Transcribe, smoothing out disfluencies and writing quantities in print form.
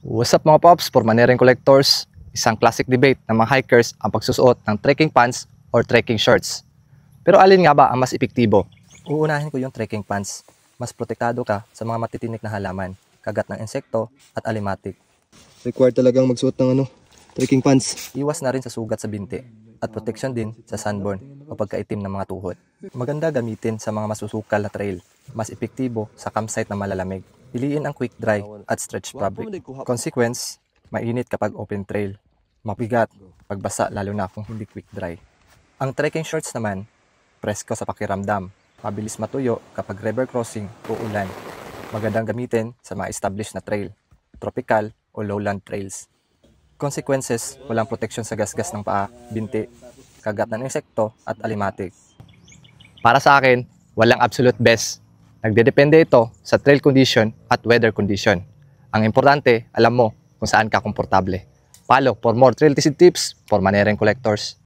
What's up mga pops, for Manering Collectors, isang classic debate ng mga hikers ang pagsusuot ng trekking pants or trekking shorts. Pero alin nga ba ang mas epektibo? Uunahin ko yung trekking pants. Mas protektado ka sa mga matitinik na halaman, kagat ng insekto at alimatik. Required talagang magsuot ng trekking pants. Iwas na rin sa sugat sa binti at protection din sa sunburn o pagkaitim ng mga tuhod. Maganda gamitin sa mga masusukal na trail. Mas epektibo sa campsite na malalamig. Piliin ang quick dry at stretch fabric. Consequence, mainit kapag open trail. Mabigat pagbasa lalo na kung hindi quick dry. Ang trekking shorts naman, presko sa pakiramdam. Mabilis matuyo kapag river crossing o ulan. Magandang gamitin sa mga established na trail, tropical o lowland trails. Consequences, walang proteksyon sa gasgas ng paa, binti, kagat ng insekto at alimatik. Para sa akin, walang absolute best. Nagdedepende ito sa trail condition at weather condition. Ang importante, alam mo kung saan ka komportable. Follow for more trail tips for Manering Collectors.